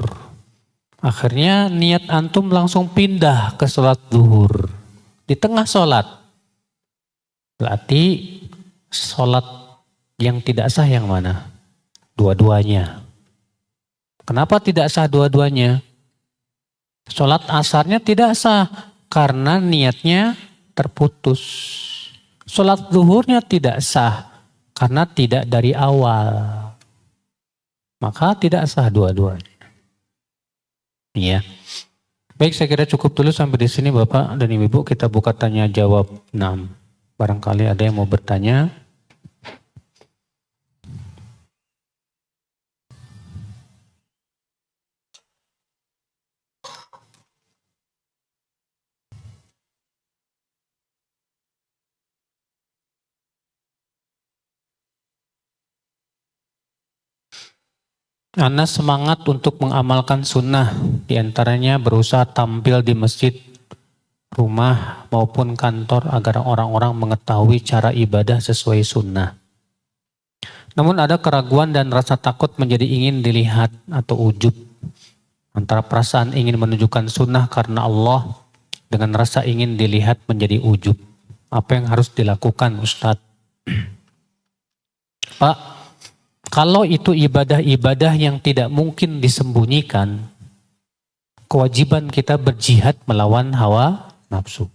Akhirnya niat antum langsung pindah ke sholat zuhur. Di tengah sholat. Berarti sholat yang tidak sah yang mana? Dua-duanya. Kenapa tidak sah dua-duanya? Sholat asarnya tidak sah karena niatnya terputus. Sholat zuhurnya tidak sah karena tidak dari awal. maka tidak sah dua-duanya. Iya. Baik, saya kira cukup dulu sampai di sini Bapak dan Ibu. Kita buka tanya jawab 6. Barangkali ada yang mau bertanya. Ana semangat untuk mengamalkan sunnah, diantaranya berusaha tampil di masjid, rumah maupun kantor agar orang-orang mengetahui cara ibadah sesuai sunnah. Namun ada keraguan dan rasa takut menjadi ingin dilihat atau ujub. Antara perasaan ingin menunjukkan sunnah karena Allah dengan rasa ingin dilihat menjadi ujub. Apa yang harus dilakukan Ustadz? Pak, kalau itu ibadah-ibadah yang tidak mungkin disembunyikan, kewajiban kita berjihad melawan hawa nafsu.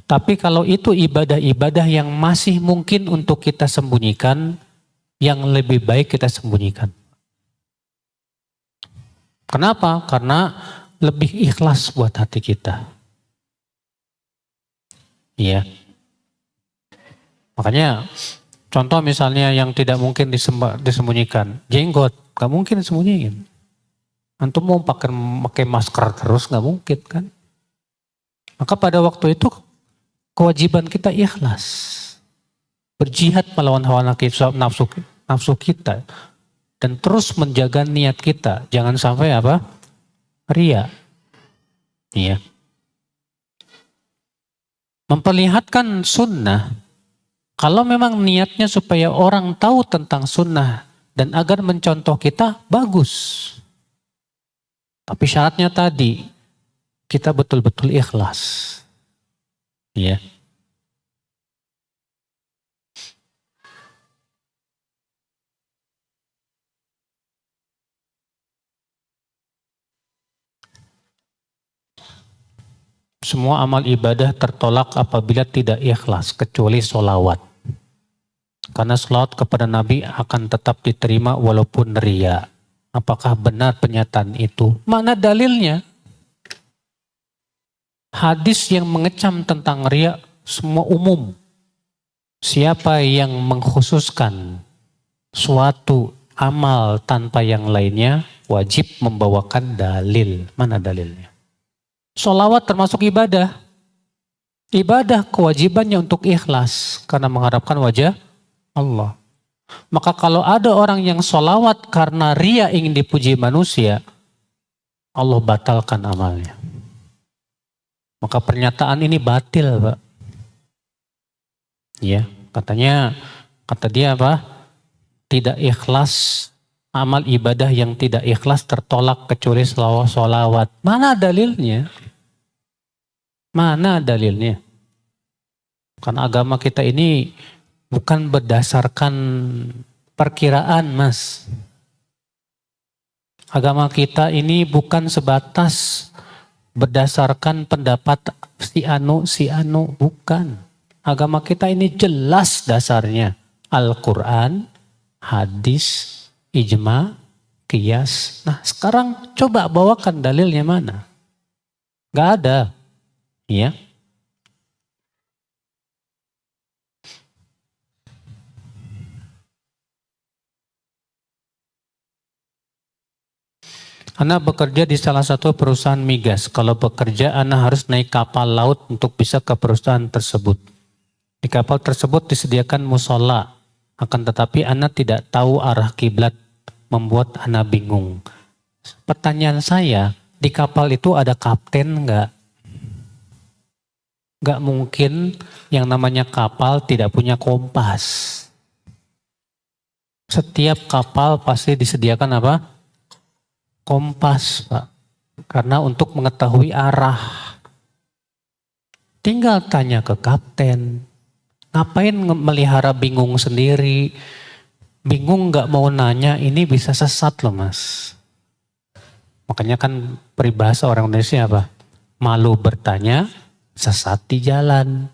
Tapi kalau itu ibadah-ibadah yang masih mungkin untuk kita sembunyikan, yang lebih baik kita sembunyikan. Kenapa? Karena lebih ikhlas buat hati kita. Iya. Makanya contoh misalnya yang tidak mungkin disembunyikan, jenggot, gak mungkin disembunyikan. Antum mau pakai masker terus gak mungkin kan? Maka pada waktu itu kewajiban kita ikhlas, berjihad melawan hawa nafsu kita, dan terus menjaga niat kita, jangan sampai apa? Ria. Iya. Memperlihatkan sunnah. Kalau memang niatnya supaya orang tahu tentang sunnah dan agar mencontoh kita, bagus. Tapi syaratnya tadi, kita betul-betul ikhlas. Ya. Semua amal ibadah tertolak apabila tidak ikhlas, kecuali sholawat. Karena sholawat kepada Nabi akan tetap diterima walaupun riya. Apakah benar pernyataan itu? Mana dalilnya? Hadis yang mengecam tentang riya semua umum. Siapa yang mengkhususkan suatu amal tanpa yang lainnya, wajib membawakan dalil. Mana dalilnya? Sholawat termasuk ibadah. Ibadah kewajibannya untuk ikhlas karena mengharapkan wajah Allah. Maka kalau ada orang yang sholawat karena ria ingin dipuji manusia, Allah batalkan amalnya. Maka pernyataan ini batil, Pak. Ya, kata dia apa? Tidak ikhlas, amal ibadah yang tidak ikhlas tertolak kecuali sholawat. Mana dalilnya? Mana dalilnya? Karena agama kita ini bukan berdasarkan perkiraan, Mas. Agama kita ini bukan sebatas berdasarkan pendapat si anu, bukan. Agama kita ini jelas dasarnya. Al-Quran, hadis, ijma, qiyas. Nah sekarang coba bawakan dalilnya mana? Gak ada. Ya. Ana bekerja di salah satu perusahaan migas. Kalau bekerja, Ana harus naik kapal laut untuk bisa ke perusahaan tersebut. Di kapal tersebut disediakan musola. Akan tetapi Ana tidak tahu arah kiblat, membuat Ana bingung. Pertanyaan saya, di kapal itu ada kapten enggak? Enggak mungkin yang namanya kapal tidak punya kompas. Setiap kapal pasti disediakan apa? Kompas, Pak. Karena untuk mengetahui arah. Tinggal tanya ke kapten. Ngapain melihara bingung sendiri? Bingung gak mau nanya, ini bisa sesat loh, Mas. Makanya kan peribahasa orang Indonesia apa? Malu bertanya, sesat di jalan.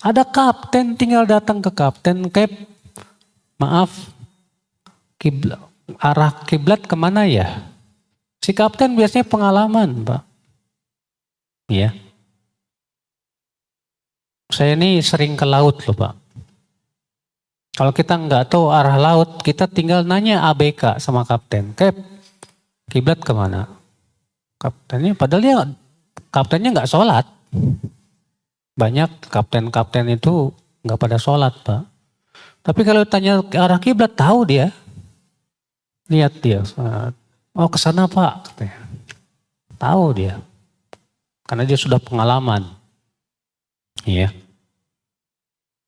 Ada kapten, tinggal datang ke kapten. Maaf, Kiblat, arah kiblat kemana ya? Si kapten biasanya pengalaman, Pak. Ya. Saya ini sering ke laut loh, Pak. Kalau kita nggak tahu arah laut, kita tinggal nanya ABK sama kapten. Kiblat kemana? Kaptennya, padahal dia kaptennya nggak sholat. Banyak kapten-kapten itu nggak pada sholat, Pak. Tapi kalau tanya ke arah kiblat, tahu dia. Lihat dia. Oh, ke sana, Pak, katanya. Tahu dia. Karena dia sudah pengalaman. Iya.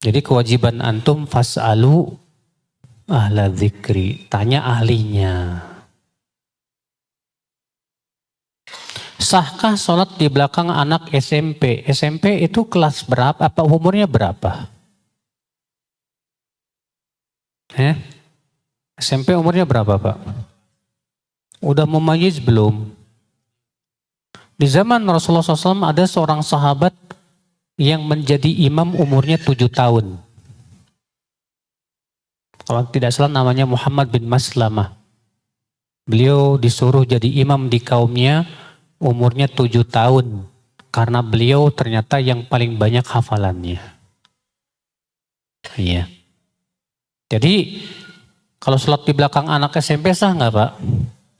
Jadi kewajiban antum fas'alu ahla dzikri. Tanya ahlinya. Sahkah sholat di belakang anak SMP? SMP itu kelas berapa? Apa umurnya berapa? SMP umurnya berapa, Pak? Udah mumayyiz belum? Di zaman Rasulullah SAW ada seorang sahabat yang menjadi imam umurnya 7 tahun. Kalau tidak salah namanya Muhammad bin Maslamah. Beliau disuruh jadi imam di kaumnya umurnya 7 tahun. Karena beliau ternyata yang paling banyak hafalannya. Iya. Jadi kalau sholat di belakang anak SMP sah nggak, Pak?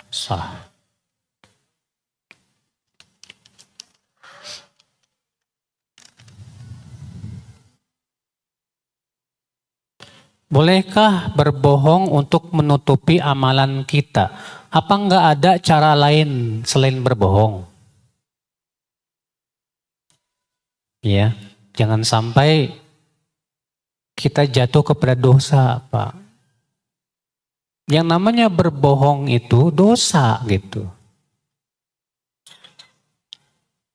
Sah. Bolehkah berbohong untuk menutupi amalan kita? Apa nggak ada cara lain selain berbohong? Ya, jangan sampai kita jatuh kepada dosa, Pak. Yang namanya berbohong itu dosa gitu.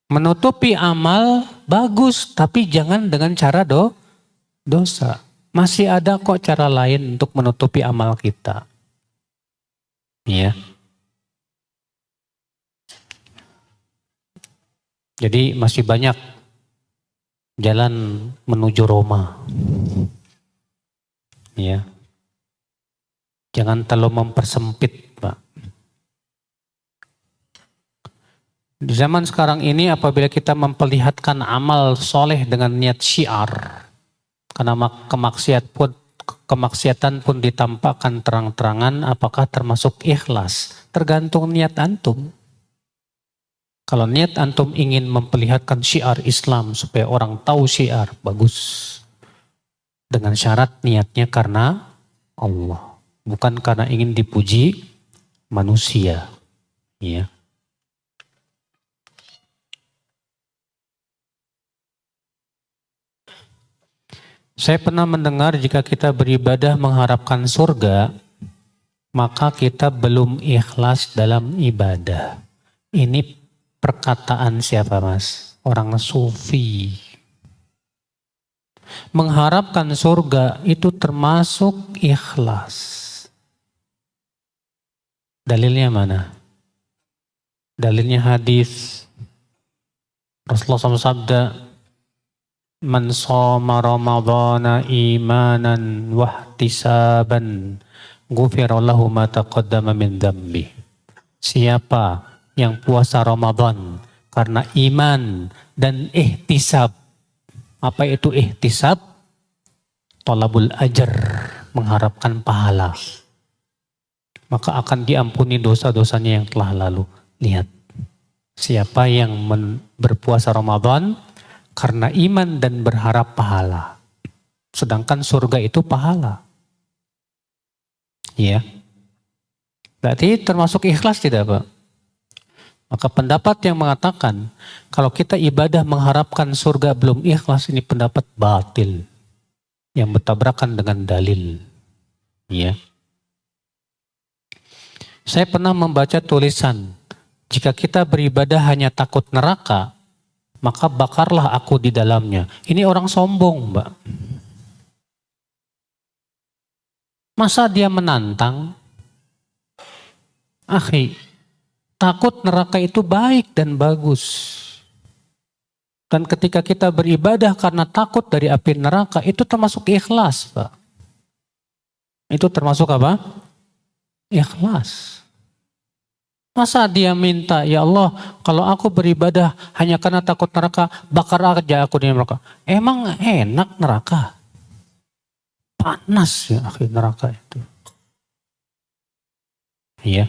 Menutupi amal bagus, tapi jangan dengan cara dosa. Masih ada kok cara lain untuk menutupi amal kita. Ya. Jadi masih banyak jalan menuju Roma. Ya. Jangan terlalu mempersempit, Pak. Di zaman sekarang ini apabila kita memperlihatkan amal soleh dengan niat syiar, karena kemaksiatan pun ditampakkan terang-terangan, apakah termasuk ikhlas? Tergantung niat antum. Kalau niat antum ingin memperlihatkan syiar Islam supaya orang tahu syiar, bagus. Dengan syarat niatnya karena Allah, bukan karena ingin dipuji manusia. Ya. Saya pernah mendengar jika kita beribadah mengharapkan surga, maka kita belum ikhlas dalam ibadah. Ini perkataan siapa, Mas? Orang sufi. Mengharapkan surga itu termasuk ikhlas. Dalilnya mana? Dalilnya hadis. Rasulullah SAW sabda, Man shoma ramadhana imanan wahtisaban ghufira lahu ma taqaddama min dzambi. Siapa yang puasa Ramadan karena iman dan ihtisab. Apa itu ihtisab? Thalabul ajr, mengharapkan pahala. Maka akan diampuni dosa-dosanya yang telah lalu. Lihat, siapa yang berpuasa Ramadan karena iman dan berharap pahala. Sedangkan surga itu pahala. Ya. Berarti termasuk ikhlas tidak, Pak? Maka pendapat yang mengatakan kalau kita ibadah mengharapkan surga belum ikhlas, ini pendapat batil yang bertabrakan dengan dalil. Ya. Saya pernah membaca tulisan, jika kita beribadah hanya takut neraka, maka bakarlah aku di dalamnya. Ini orang sombong, Mbak. Masa dia menantang? Akhi, takut neraka itu baik dan bagus. Dan ketika kita beribadah karena takut dari api neraka, itu termasuk ikhlas, Pak. Itu termasuk apa? Ikhlas. Masa dia minta, ya Allah, kalau aku beribadah hanya karena takut neraka, bakar aja aku di neraka. Emang enak neraka? Panas ya akhir neraka itu. Iya.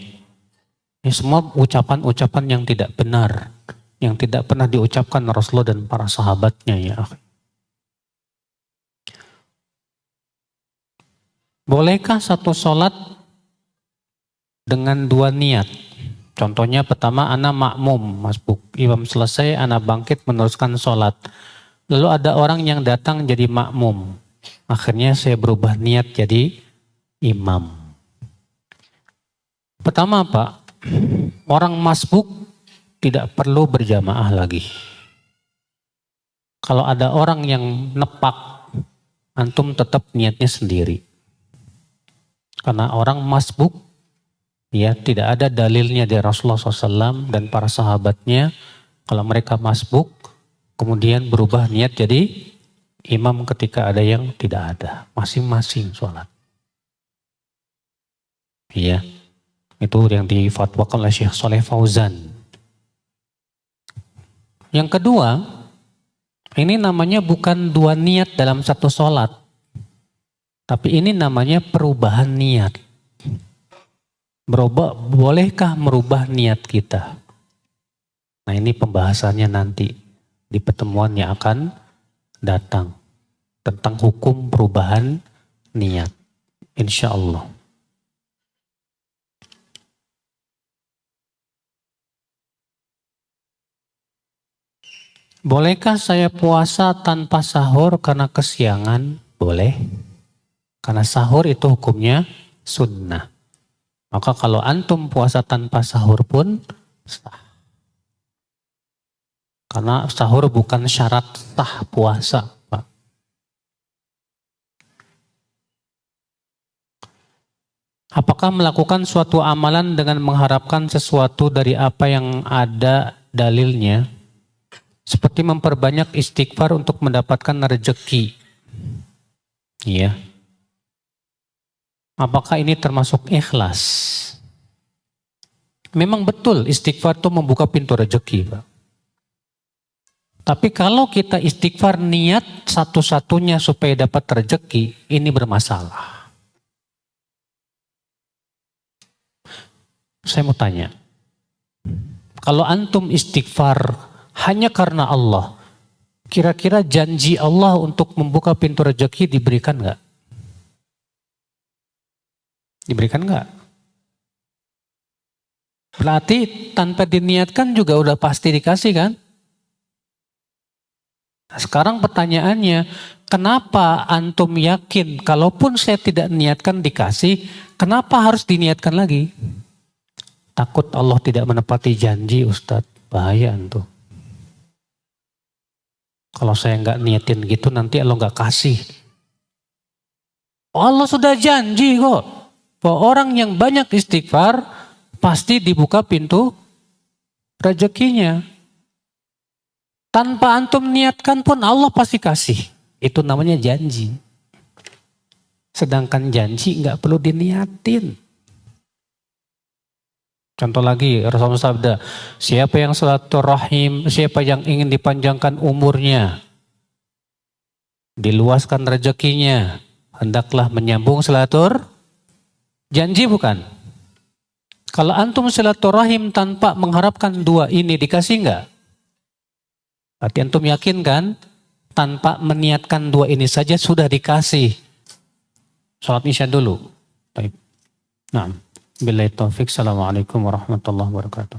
Ini semua ucapan-ucapan yang tidak benar. Yang tidak pernah diucapkan Rasulullah dan para sahabatnya ya akhir. Bolehkah satu sholat dengan dua niat? Contohnya pertama, ana makmum, masbuk. Imam selesai, ana bangkit meneruskan sholat. Lalu ada orang yang datang jadi makmum. Akhirnya saya berubah niat jadi imam. Pertama Pak, orang masbuk tidak perlu berjamaah lagi. Kalau ada orang yang nepak, antum tetap niatnya sendiri. Karena orang masbuk, ya, tidak ada dalilnya dari Rasulullah SAW dan para sahabatnya kalau mereka masbuk kemudian berubah niat jadi imam ketika ada yang tidak ada. Masing-masing sholat. Ya, itu yang difatwakan oleh Syekh Saleh Fauzan. Yang kedua, ini namanya bukan dua niat dalam satu sholat. Tapi ini namanya perubahan niat. Bolehkah merubah niat kita? Nah ini pembahasannya nanti di pertemuan yang akan datang. Tentang hukum perubahan niat. Insya Allah. Bolehkah saya puasa tanpa sahur karena kesiangan? Boleh. Karena sahur itu hukumnya sunnah. Maka kalau antum puasa tanpa sahur pun sah. Karena sahur bukan syarat sah puasa, Pak. Apakah melakukan suatu amalan dengan mengharapkan sesuatu dari apa yang ada dalilnya? Seperti memperbanyak istighfar untuk mendapatkan rezeki. Iya. Apakah ini termasuk ikhlas? Memang betul istighfar itu membuka pintu rezeki, Pak. Tapi kalau kita istighfar niat satu-satunya supaya dapat rezeki, ini bermasalah. Saya mau tanya, kalau antum istighfar hanya karena Allah, kira-kira janji Allah untuk membuka pintu rezeki diberikan nggak? Diberikan nggak? Berarti tanpa diniatkan juga udah pasti dikasih kan? Nah, sekarang pertanyaannya, kenapa antum yakin kalaupun saya tidak niatkan dikasih, kenapa harus diniatkan lagi? Takut Allah tidak menepati janji, Ustadz. Bahaya antum. Kalau saya nggak niatin gitu nanti Allah nggak kasih. Allah sudah janji kok. Bahwa orang yang banyak istighfar pasti dibuka pintu rezekinya. Tanpa antum niatkan pun Allah pasti kasih. Itu namanya janji. Sedangkan janji nggak perlu diniatin. Contoh lagi, Rasulullah sabda, siapa yang silaturahim, siapa yang ingin dipanjangkan umurnya, diluaskan rezekinya, hendaklah menyambung janji bukan? Kalau antum silaturahim tanpa mengharapkan dua ini dikasih enggak? Berarti antum yakin kan? Tanpa meniatkan dua ini saja sudah dikasih. Sholat isya dulu. Baik. Nah, billahi taufik. Assalamualaikum warahmatullahi wabarakatuh.